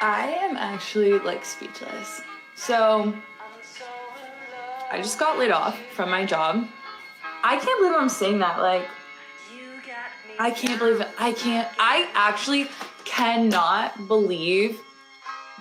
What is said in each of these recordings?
I am actually like speechless. So I just got laid off from my job. I can't believe I'm saying that. Like, I can't believe it. I actually cannot believe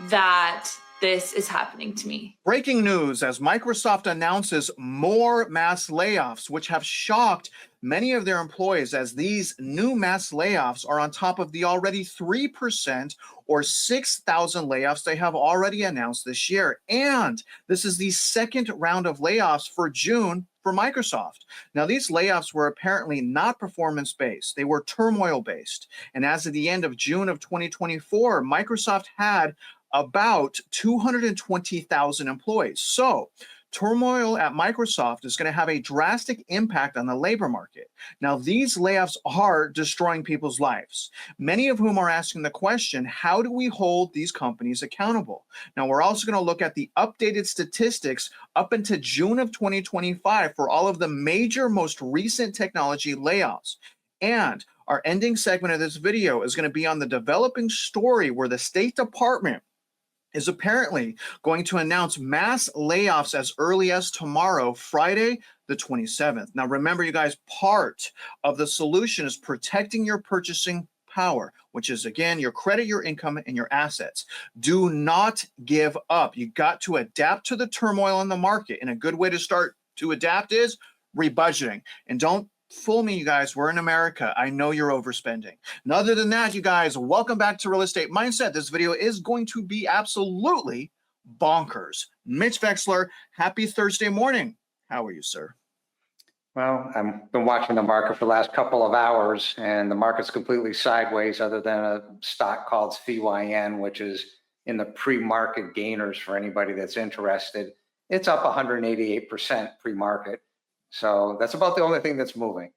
that this is happening to me. Breaking news as Microsoft announces more mass layoffs, which have shocked many of their employees, as these new mass layoffs are on top of the already 3% or 6,000 layoffs they have already announced this year. And this is the second round of layoffs for June for Microsoft. Now, these layoffs were apparently not performance-based. They were turmoil-based. And as of the end of June of 2024, Microsoft had about 220,000 employees. So turmoil at Microsoft is going to have a drastic impact on the labor market. Now, these layoffs are destroying people's lives, many of whom are asking the question, how do we hold these companies accountable? Now, we're also going to look at the updated statistics up into June of 2025 for all of the major, most recent technology layoffs. And our ending segment of this video is going to be on the developing story where the State Department is apparently going to announce mass layoffs as early as tomorrow, Friday, the 27th. Now, remember, you guys, part of the solution is protecting your purchasing power, which is, again, your credit, your income, and your assets. Do not give up. You got to adapt to the turmoil in the market. And a good way to start to adapt is rebudgeting. And don't fool me, you guys, we're in America. I know you're overspending. And other than that, you guys, welcome back to Real Estate Mindset. This video is going to be absolutely bonkers. Mitch Vexler, happy Thursday morning. How are you, sir? Well, I've been watching the market for the last couple of hours, and the market's completely sideways other than a stock called VYN, which is in the pre-market gainers for anybody that's interested. It's up 188% pre-market. So that's about the only thing that's moving.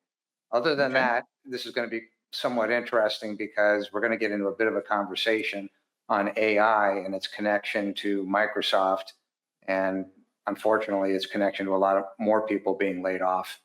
Other than that, this is going to be somewhat interesting because we're going to get into a bit of a conversation on AI and its connection to Microsoft, and unfortunately, its connection to a lot of more people being laid off.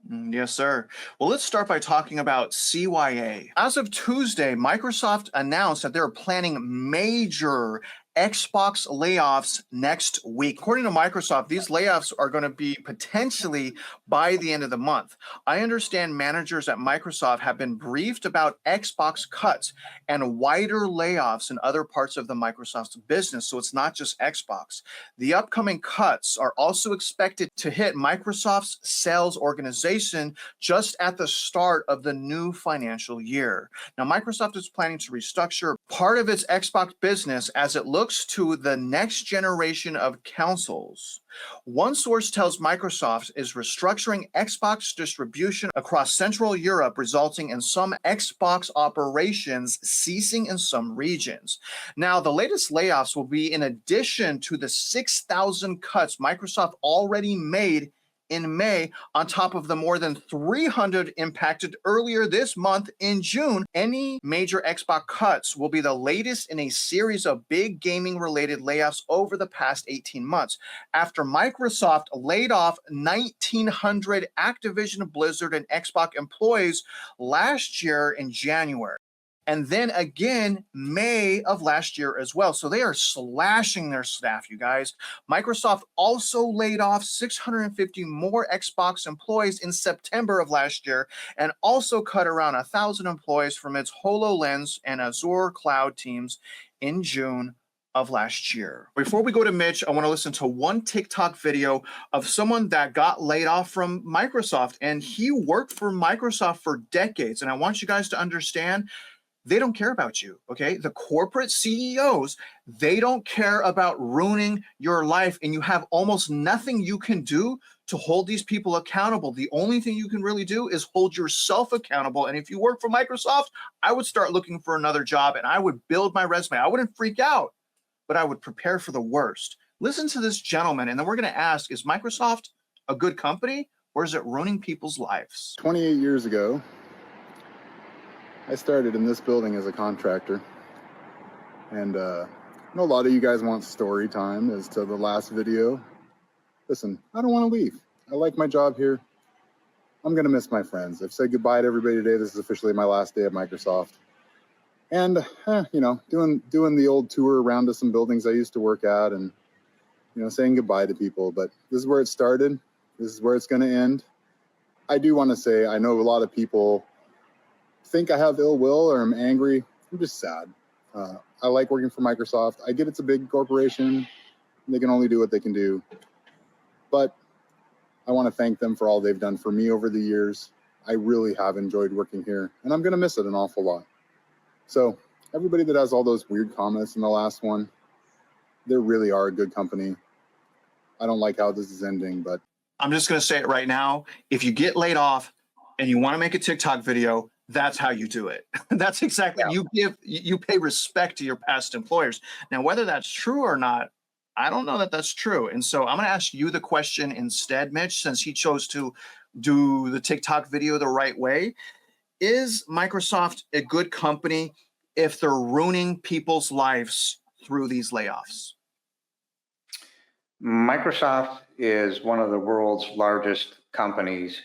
Yes, sir. Well, let's start by talking about CYA. As of Tuesday, Microsoft announced that they're planning major Xbox layoffs next week. According to Microsoft, these layoffs are going to be potentially by the end of the month. I understand managers at Microsoft have been briefed about Xbox cuts and wider layoffs in other parts of the Microsoft's business, so it's not just Xbox. The upcoming cuts are also expected to hit Microsoft's sales organization just at the start of the new financial year. Now, Microsoft is planning to restructure part of its Xbox business as it looks to the next generation of consoles. One source tells Microsoft is restructuring Xbox distribution across Central Europe, resulting in some Xbox operations ceasing in some regions. Now, the latest layoffs will be in addition to the 6,000 cuts Microsoft already made in May, on top of the more than 300 impacted earlier this month in June. Any major Xbox cuts will be the latest in a series of big gaming-related layoffs over the past 18 months, after Microsoft laid off 1,900 Activision, Blizzard, and Xbox employees last year in January. And then again, May of last year as well. So they are slashing their staff, you guys. Microsoft also laid off 650 more Xbox employees in September of last year, and also cut around 1,000 employees from its HoloLens and Azure cloud teams in June of last year. Before we go to Mitch, I want to listen to one TikTok video of someone that got laid off from Microsoft, and he worked for Microsoft for decades. And I want you guys to understand, they don't care about you, okay? The corporate CEOs, they don't care about ruining your life, and you have almost nothing you can do to hold these people accountable. The only thing you can really do is hold yourself accountable. And if you work for Microsoft, I would start looking for another job, and I would build my resume. I wouldn't freak out, but I would prepare for the worst. Listen to this gentleman, and then we're going to ask, is Microsoft a good company, or is it ruining people's lives? 28 years ago, I started in this building as a contractor, and I know a lot of you guys want story time as to the last video. Listen, I don't want to leave. I like my job here. I'm going to miss my friends. I've said goodbye to everybody today. This is officially my last day at Microsoft. And doing the old tour around to some buildings I used to work at, and saying goodbye to people. But this is where it started. This is where it's going to end. I do want to say, I know a lot of people think I have ill will or I'm angry. I'm just sad. I like working for Microsoft. I get it's a big corporation. They can only do what they can do. But I want to thank them for all they've done for me over the years. I really have enjoyed working here, and I'm going to miss it an awful lot. So everybody that has all those weird comments in the last one, they really are a good company. I don't like how this is ending, but I'm just going to say it right now. If you get laid off and you want to make a TikTok video, that's how you do it. That's exactly, you pay respect to your past employers. Now, whether that's true or not, I don't know that that's true. And so I'm going to ask you the question instead, Mitch, since he chose to do the TikTok video the right way. Is Microsoft a good company if they're ruining people's lives through these layoffs? Microsoft is one of the world's largest companies.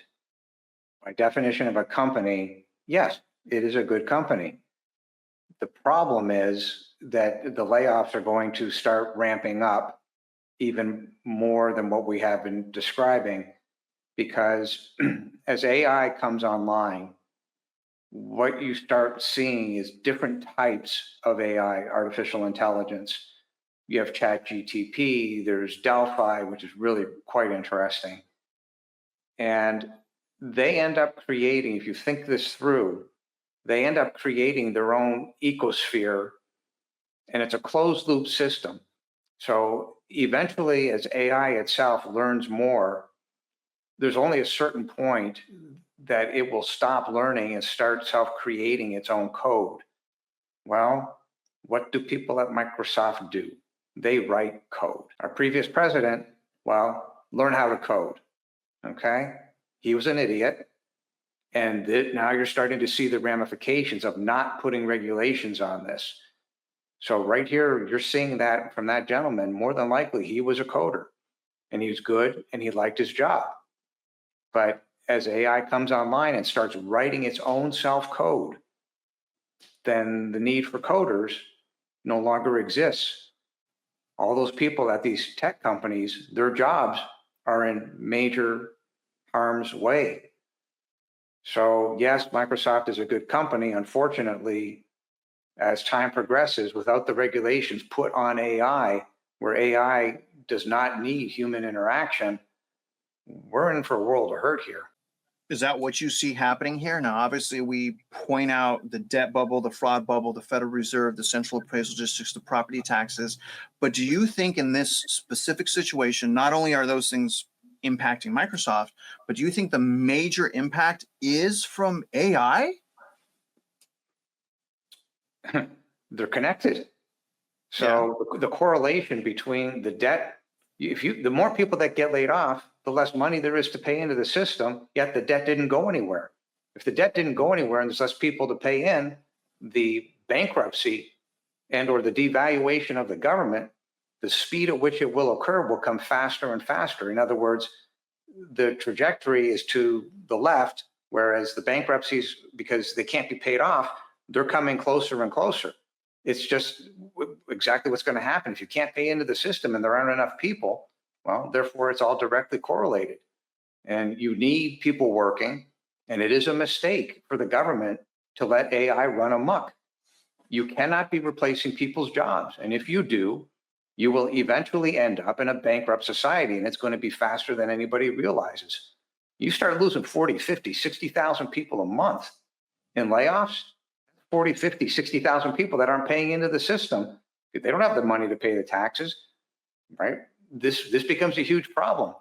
By definition of a company, yes, it is a good company. The problem is that the layoffs are going to start ramping up even more than what we have been describing, because as AI comes online, what you start seeing is different types of AI, artificial intelligence. You have ChatGPT, there's Delphi, which is really quite interesting. And they end up creating, if you think this through, they end up creating their own ecosphere, and it's a closed loop system. So eventually, as AI itself learns more, there's only a certain point that it will stop learning and start self-creating its own code. Well, what do people at Microsoft do? They write code. Our previous president, learn how to code, okay? He was an idiot. And now you're starting to see the ramifications of not putting regulations on this. So right here, you're seeing that from that gentleman. More than likely, he was a coder, and he was good, and he liked his job. But as AI comes online and starts writing its own self-code, then the need for coders no longer exists. All those people at these tech companies, their jobs are in major harm's way. So yes, Microsoft is a good company. Unfortunately, as time progresses, without the regulations put on AI, where AI does not need human interaction, we're in for a world of hurt here. Is that what you see happening here? Now, obviously, we point out the debt bubble, the fraud bubble, the Federal Reserve, the central appraisal districts, the property taxes. But do you think in this specific situation, not only are those things impacting Microsoft, but do you think the major impact is from AI? They're connected. So the correlation between the debt, the more people that get laid off, the less money there is to pay into the system, yet the debt didn't go anywhere. If the debt didn't go anywhere and there's less people to pay in, the bankruptcy and or the devaluation of the government, the speed at which it will occur will come faster and faster. In other words, the trajectory is to the left, whereas the bankruptcies, because they can't be paid off, they're coming closer and closer. It's just exactly what's going to happen. If you can't pay into the system and there aren't enough people, well, therefore it's all directly correlated. And you need people working, and it is a mistake for the government to let AI run amok. You cannot be replacing people's jobs. And if you do, you will eventually end up in a bankrupt society, and it's going to be faster than anybody realizes. You start losing 40, 50, 60,000 people a month in layoffs, 40, 50, 60,000 people that aren't paying into the system. If they don't have the money to pay the taxes, right? This becomes a huge problem.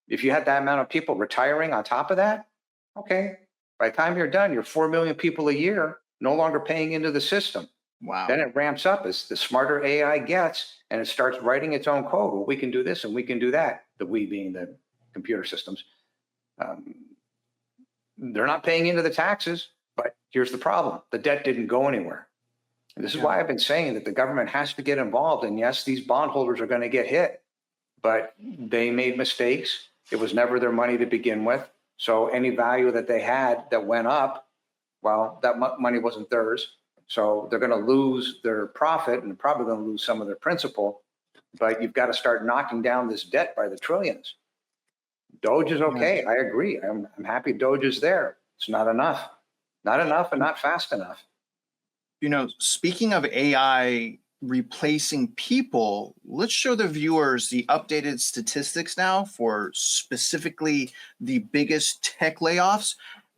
If you had that amount of people retiring on top of that, okay, by the time you're done, you're 4 million people a year no longer paying into the system. Wow. Then it ramps up as the smarter AI gets, and it starts writing its own code. Well, we can do this and we can do that. The we being the computer systems. They're not paying into the taxes, but here's the problem. The debt didn't go anywhere. And this is why I've been saying that the government has to get involved. And yes, these bondholders are going to get hit, but they made mistakes. It was never their money to begin with. So any value that they had that went up, well, that money wasn't theirs. So they're going to lose their profit and probably going to lose some of their principal, but you've got to start knocking down this debt by the trillions. Doge is okay. I agree. I'm happy Doge is there. It's not enough. Not enough and not fast enough. You know, speaking of AI replacing people, let's show the viewers the updated statistics now for specifically the biggest tech layoffs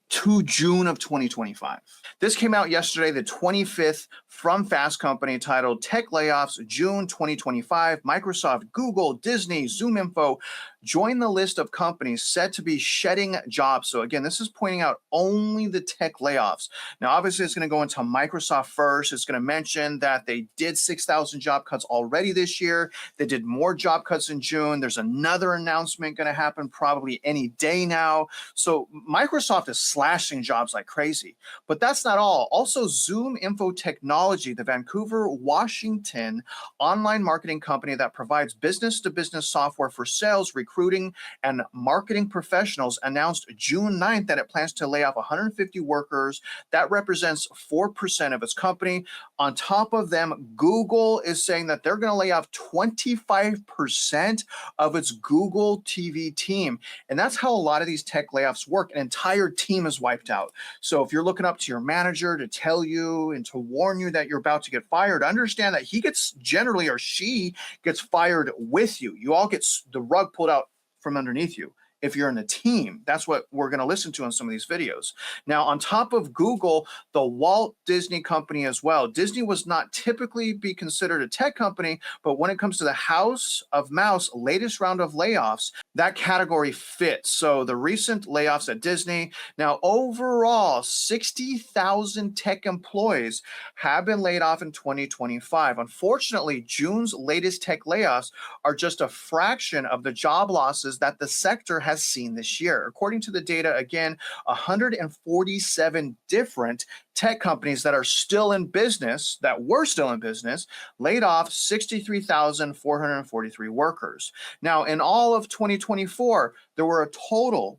to June of 2025. This came out yesterday, the 25th, from Fast Company, titled Tech Layoffs June 2025. Microsoft, Google, Disney, ZoomInfo join the list of companies said to be shedding jobs. So again, this is pointing out only the tech layoffs. Now, obviously, it's going to go into Microsoft first. It's going to mention that they did 6,000 job cuts already this year. They did more job cuts in June. There's another announcement going to happen probably any day now. So Microsoft is slashing jobs like crazy. But that's not all. Also, ZoomInfo Technology, the Vancouver, Washington online marketing company that provides business-to-business software for sales, recruiting, and marketing professionals, announced June 9th that it plans to lay off 150 workers. That represents 4% of its company. On top of them, Google is saying that they're going to lay off 25% of its Google TV team. And that's how a lot of these tech layoffs work. An entire team is wiped out. So if you're looking up to your manager to tell you and to warn you that you're about to get fired, understand that he gets generally, or she gets fired with you. You all get the rug pulled out from underneath you. If you're in a team, that's what we're going to listen to in some of these videos. Now, on top of Google, the Walt Disney Company as well. Disney was not typically be considered a tech company, but when it comes to the House of Mouse latest round of layoffs, that category fits. So the recent layoffs at Disney. Now, overall, 60,000 tech employees have been laid off in 2025. Unfortunately, June's latest tech layoffs are just a fraction of the job losses that the sector has seen this year. According to the data, again, 147 different tech companies that are still in business, that were still in business, laid off 63,443 workers. Now, in all of 2024, there were a total,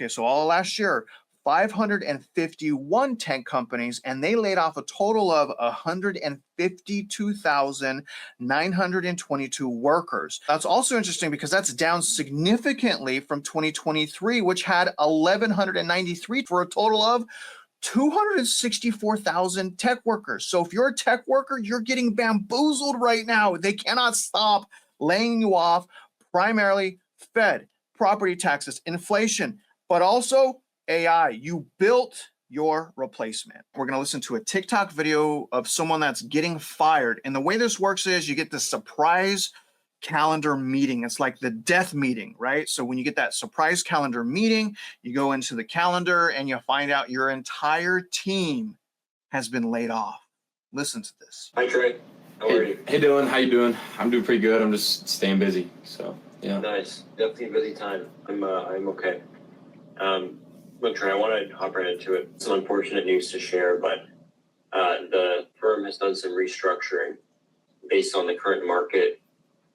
so all of last year, 551 tech companies, and they laid off a total of 152,922 workers. That's also interesting because that's down significantly from 2023, which had 1,193 for a total of 264,000 tech workers. So if you're a tech worker, you're getting bamboozled right now. They cannot stop laying you off, primarily Fed, property taxes, inflation, but also AI. You built your replacement. We're going to listen to a TikTok video of someone that's getting fired. And the way this works is you get the surprise calendar meeting. It's like the death meeting, right? So when you get that surprise calendar meeting, you go into the calendar and you find out your entire team has been laid off. Listen to this. Hi, Trey. How are you? Hey, Dylan. How you doing? I'm doing pretty good. I'm just staying busy. So, yeah. Nice. Definitely a busy time. I'm okay. Look, Trey, I want to hop right into it. Some unfortunate news to share, but the firm has done some restructuring based on the current market,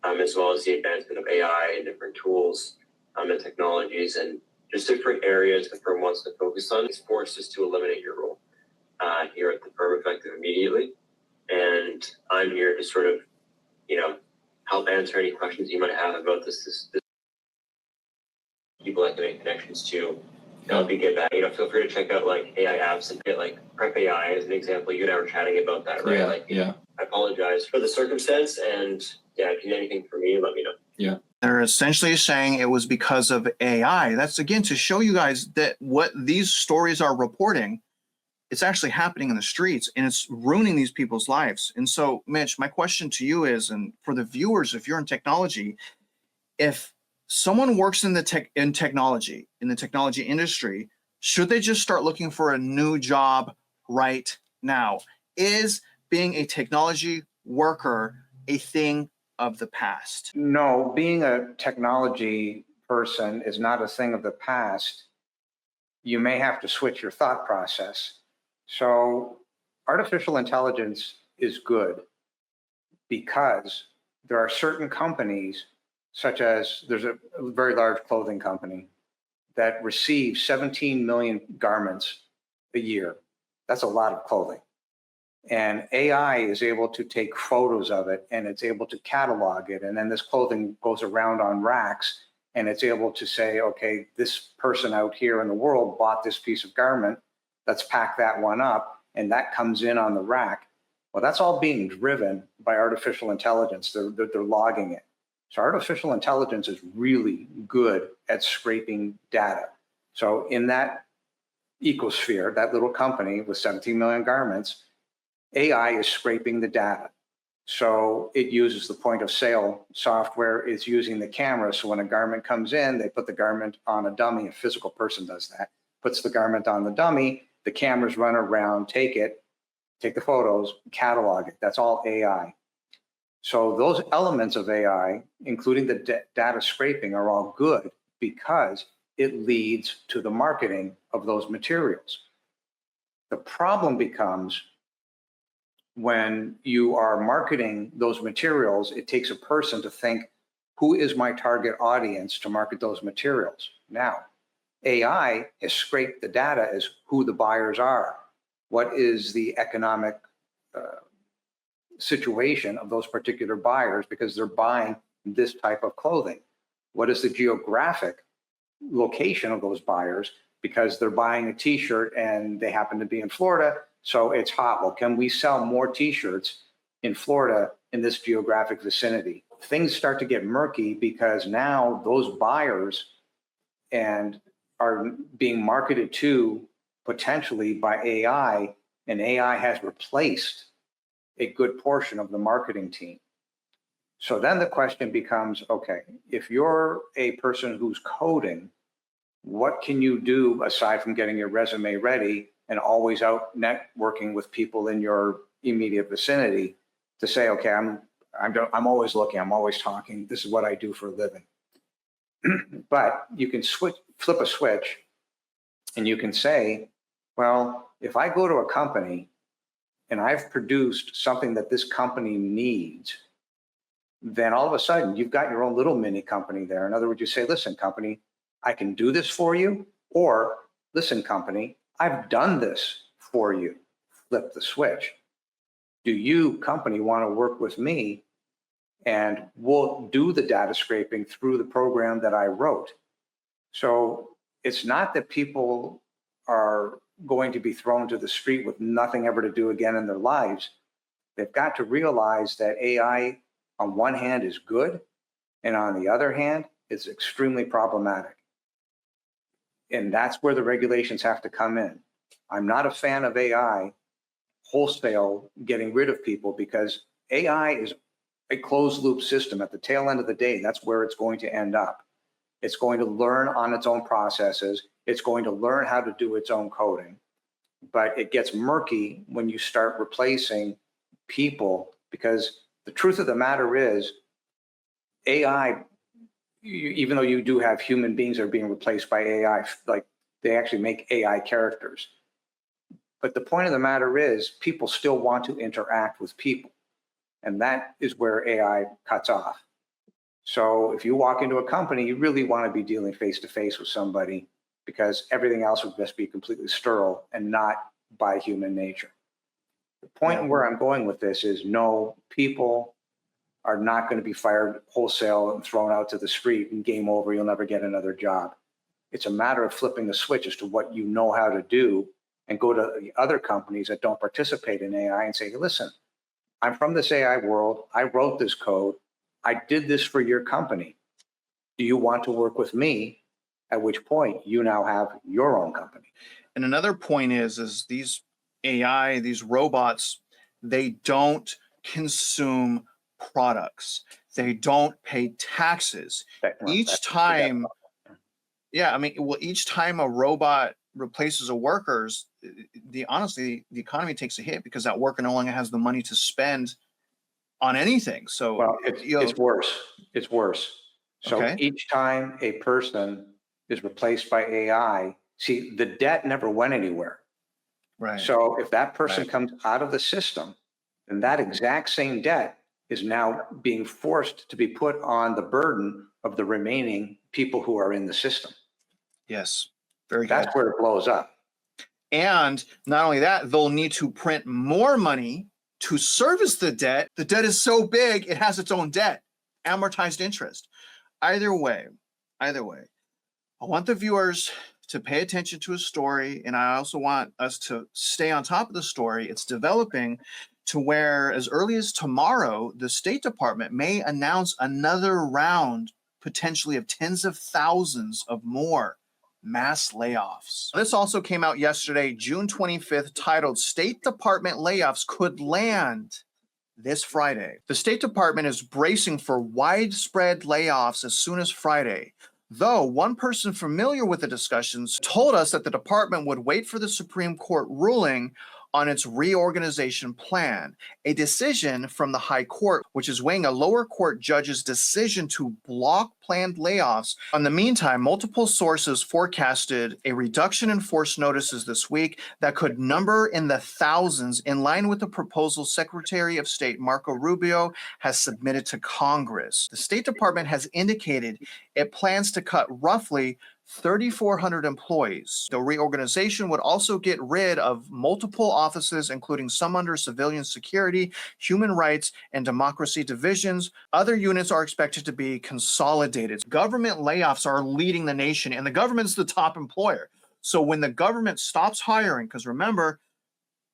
as well as the advancement of AI and different tools and technologies and just different areas the firm wants to focus on. It's forced us to eliminate your role here at the firm effective immediately. And I'm here to sort of, help answer any questions you might have about this people I can make connections to. Help you get back. Feel free to check out like AI apps and get like Prep AI as an example. You and I were chatting about that, right? Yeah. I apologize for the circumstance, and if you need anything from me, let me know. Yeah. They're essentially saying it was because of AI. That's again to show you guys that what these stories are reporting, it's actually happening in the streets and it's ruining these people's lives. And so, Mitch, my question to you is, and for the viewers, if you're in technology, if someone works in the technology industry, should they just start looking for a new job right now? Is being a technology worker a thing of the past? No, being a technology person is not a thing of the past. You may have to switch your thought process. So artificial intelligence is good because there are certain companies, such as there's a very large clothing company that receives 17 million garments a year. That's a lot of clothing. And AI is able to take photos of it and it's able to catalog it. And then this clothing goes around on racks and it's able to say, okay, this person out here in the world bought this piece of garment. Let's pack that one up. And that comes in on the rack. Well, that's all being driven by artificial intelligence. They're logging it. So artificial intelligence is really good at scraping data. So in that ecosphere, that little company with 17 million garments, AI is scraping the data. So it uses the point of sale software, it's using the camera. So when a garment comes in, they put the garment on a dummy, a physical person does that, puts the garment on the dummy, the cameras run around, take the photos, catalog it. That's all AI. So those elements of AI, including the data scraping, are all good because it leads to the marketing of those materials. The problem becomes when you are marketing those materials, it takes a person to think, who is my target audience to market those materials? Now, AI has scraped the data as who the buyers are. What is the economic situation of those particular buyers because they're buying this type of clothing? What is the geographic location of those buyers because they're buying a t-shirt and they happen to be in Florida, so it's hot. Well, can we sell more t-shirts in Florida in this geographic vicinity? Things start to get murky because now those buyers and are being marketed to potentially by AI, and AI has replaced a good portion of the marketing team. So then the question becomes, okay, if you're a person who's coding, what can you do aside from getting your resume ready and always out networking with people in your immediate vicinity to say, okay, I'm always looking, I'm always talking, this is what I do for a living. But you can flip a switch and you can say, well, if I go to a company and I've produced something that this company needs, then all of a sudden you've got your own little mini company there. In other words, you say, listen, company, I can do this for you, or listen, company, I've done this for you. Flip the switch. Do you, company, want to work with me? And we'll do the data scraping through the program that I wrote. So it's not that people are going to be thrown to the street with nothing ever to do again in their lives. They've got to realize that AI on one hand is good, and on the other hand, it's extremely problematic. And that's where the regulations have to come in. I'm not a fan of AI wholesale getting rid of people because AI is a closed loop system. At the tail end of the day, that's where it's going to end up. It's going to learn on its own processes. It's going to learn how to do its own coding. But it gets murky when you start replacing people, because the truth of the matter is AI, even though you do have human beings that are being replaced by AI, like they actually make AI characters. But the point of the matter is people still want to interact with people. And that is where AI cuts off. So if you walk into a company, you really want to be dealing face-to-face with somebody, because everything else would just be completely sterile and not by human nature. The point where I'm going with this is, no, people are not going to be fired wholesale and thrown out to the street and game over, you'll never get another job. It's a matter of flipping the switch as to what you know how to do and go to the other companies that don't participate in AI and say, listen, I'm from this AI world. I wrote this code. I did this for your company. Do you want to work with me? At which point you now have your own company. And another point is these AI, these robots, they don't consume products. They don't pay taxes. Each time, yeah, I mean, well, each time a robot replaces a worker's, honestly, the economy takes a hit because that worker no longer has the money to spend on anything. So well, it's worse. It's worse. So okay. Each time a person is replaced by AI, see, the debt never went anywhere. Right. So if that person comes out of the system, then that exact same debt is now being forced to be put on the burden of the remaining people who are in the system. Yes. Very good. That's where it blows up. And not only that, they'll need to print more money to service the debt. The debt is so big, it has its own debt, amortized interest. Either way, I want the viewers to pay attention to a story, and I also want us to stay on top of the story. It's developing to where as early as tomorrow, the State Department may announce another round, potentially of tens of thousands of more mass layoffs. This also came out yesterday, June 25th, titled State Department Layoffs Could Land this Friday. The State Department is bracing for widespread layoffs as soon as Friday. Though one person familiar with the discussions told us that the department would wait for the Supreme Court ruling on its reorganization plan, a decision from the High Court, which is weighing a lower court judge's decision to block planned layoffs. In the meantime, multiple sources forecasted a reduction in force notices this week that could number in the thousands, in line with the proposal Secretary of State Marco Rubio has submitted to Congress. The State Department has indicated it plans to cut roughly 3,400 employees. The reorganization would also get rid of multiple offices, including some under civilian security, human rights, and democracy divisions. Other units are expected to be consolidated. Government layoffs are leading the nation, and the government's the top employer. So when the government stops hiring, because remember,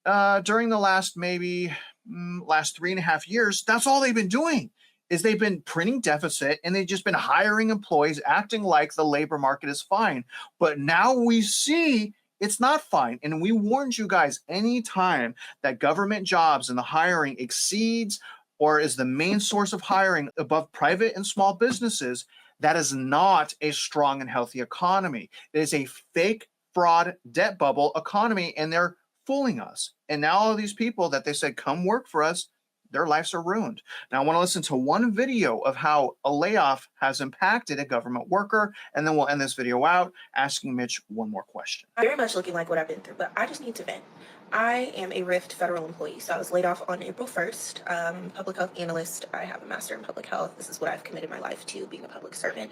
during the last 3.5 years, that's all they've been doing. Is they've been printing deficit and they've just been hiring employees, acting like the labor market is fine. But now we see it's not fine. And we warned you guys, anytime that government jobs and the hiring exceeds or is the main source of hiring above private and small businesses, that is not a strong and healthy economy. It is a fake fraud debt bubble economy, and they're fooling us. And now all of these people that they said, come work for us, their lives are ruined. Now, I want to listen to one video of how a layoff has impacted a government worker, and then we'll end this video out asking Mitch one more question. Very much looking like what I've been through, but I just need to vent. I am a RIFT federal employee, so I was laid off on April 1st. Public health analyst. I have a master in public health. This is what I've committed my life to, being a public servant,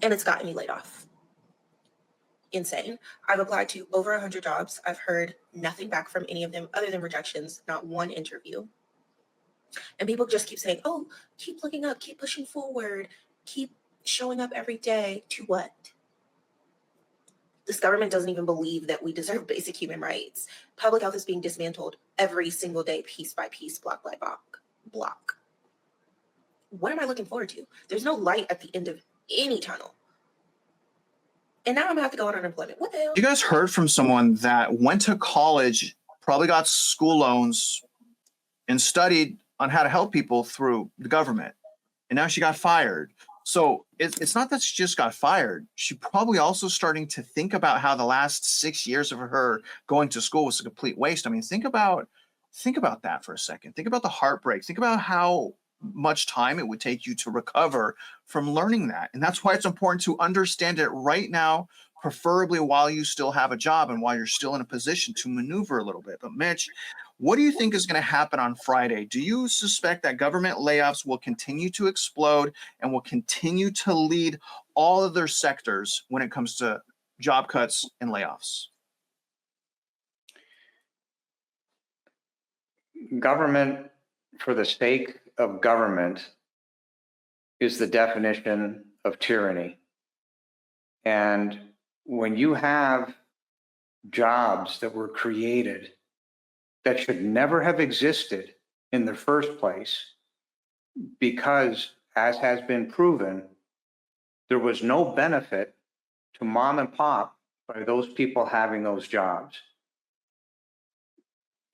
and it's gotten me laid off. Insane. I've applied to over 100 jobs. I've heard nothing back from any of them other than rejections, not one interview. And people just keep saying, oh, keep looking up, keep pushing forward, keep showing up every day. To what? This government doesn't even believe that we deserve basic human rights. Public health is being dismantled every single day, piece by piece, block by block. What am I looking forward to? There's no light at the end of any tunnel. And now I'm gonna have to go on unemployment. What the hell? You guys heard from someone that went to college, probably got school loans, and studied on how to help people through the government. And now she got fired. So it's not that she just got fired. She probably also starting to think about how the last 6 years of her going to school was a complete waste. I mean, think about that for a second. Think about the heartbreak. Think about how much time it would take you to recover from learning that. And that's why it's important to understand it right now, preferably while you still have a job and while you're still in a position to maneuver a little bit. But Mitch, what do you think is going to happen on Friday? Do you suspect that government layoffs will continue to explode and will continue to lead all of their sectors when it comes to job cuts and layoffs? Government for the sake of government is the definition of tyranny. And when you have jobs that were created that should never have existed in the first place, because, as has been proven, there was no benefit to mom and pop by those people having those jobs.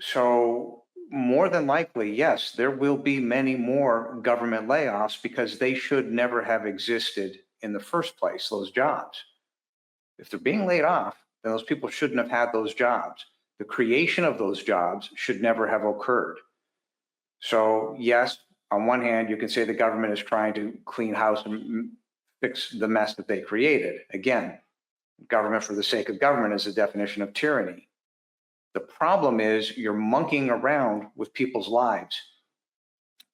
So more than likely, yes, there will be many more government layoffs because they should never have existed in the first place, those jobs. If they're being laid off, then those people shouldn't have had those jobs. The creation of those jobs should never have occurred. So yes, on one hand, you can say the government is trying to clean house and fix the mess that they created. Again, government for the sake of government is a definition of tyranny. The problem is you're monkeying around with people's lives.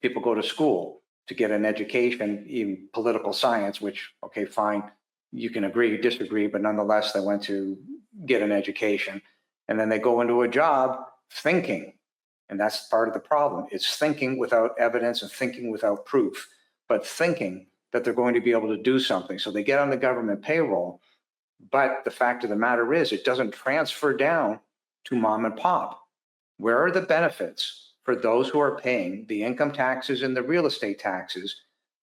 People go to school to get an education in political science, which, okay, fine, you can agree, disagree, but nonetheless, they went to get an education. And then they go into a job thinking, and that's part of the problem. It's thinking without evidence and thinking without proof, but thinking that they're going to be able to do something. So they get on the government payroll, but the fact of the matter is it doesn't transfer down to mom and pop. Where are the benefits for those who are paying the income taxes and the real estate taxes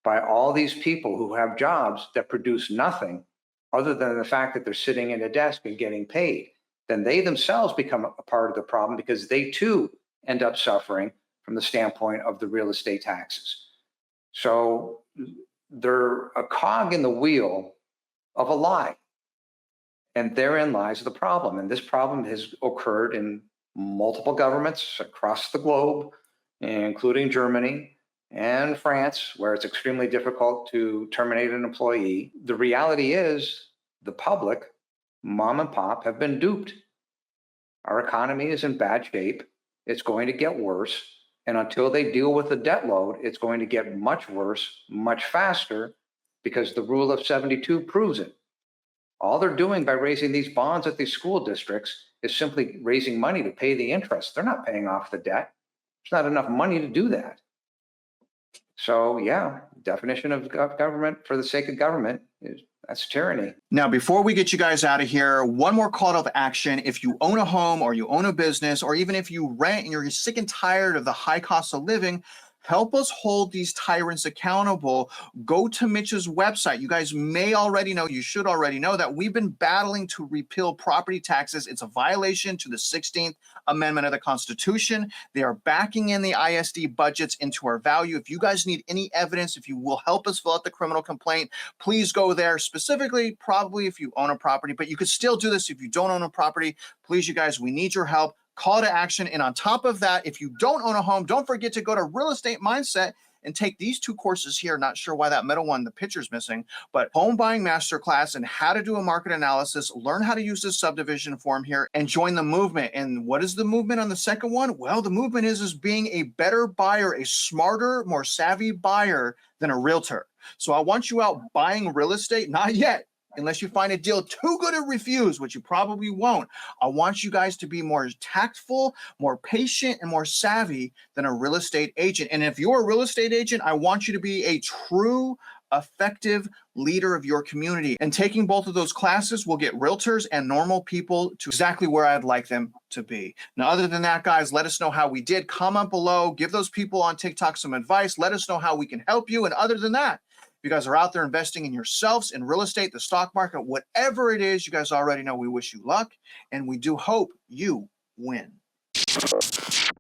by all these people who have jobs that produce nothing other than the fact that they're sitting at a desk and getting paid? Then they themselves become a part of the problem because they too end up suffering from the standpoint of the real estate taxes. So they're a cog in the wheel of a lie. And therein lies the problem. And this problem has occurred in multiple governments across the globe, including Germany and France, where it's extremely difficult to terminate an employee. The reality is the public, mom and pop, have been duped. Our economy is in bad shape. It's going to get worse. And until they deal with the debt load, it's going to get much worse, much faster, because the rule of 72 proves it. All they're doing by raising these bonds at these school districts is simply raising money to pay the interest. They're not paying off the debt. There's not enough money to do that. So yeah, definition of government for the sake of government that's tyranny. Now, before we get you guys out of here, one more call to action. If you own a home or you own a business, or even if you rent and you're sick and tired of the high cost of living, help us hold these tyrants accountable. Go to Mitch's website. You guys may already know, you should already know, that we've been battling to repeal property taxes. It's a violation to the 16th Amendment of the Constitution. They are backing in the ISD budgets into our value. If you guys need any evidence, if you will help us fill out the criminal complaint, please go there. Specifically, probably if you own a property, but you could still do this if you don't own a property. Please, you guys, we need your help. Call to action. And on top of that, if you don't own a home, don't forget to go to Real Estate Mindset and take these two courses here. Not sure why that middle one, the picture's missing, but Home Buying Masterclass and how to do a market analysis. Learn how to use this subdivision form here and join the movement. And what is the movement on the second one? Well, the movement is being a better buyer, a smarter, more savvy buyer than a realtor. So I want you out buying real estate, not yet, unless you find a deal too good to refuse, which you probably won't. I want you guys to be more tactful, more patient, and more savvy than a real estate agent. And if you're a real estate agent, I want you to be a true, effective leader of your community. And taking both of those classes will get realtors and normal people to exactly where I'd like them to be. Now, other than that, guys, let us know how we did. Comment below, give those people on TikTok some advice. Let us know how we can help you. And other than that, you guys are out there investing in yourselves, in real estate, the stock market, whatever it is, you guys already know we wish you luck, and we do hope you win.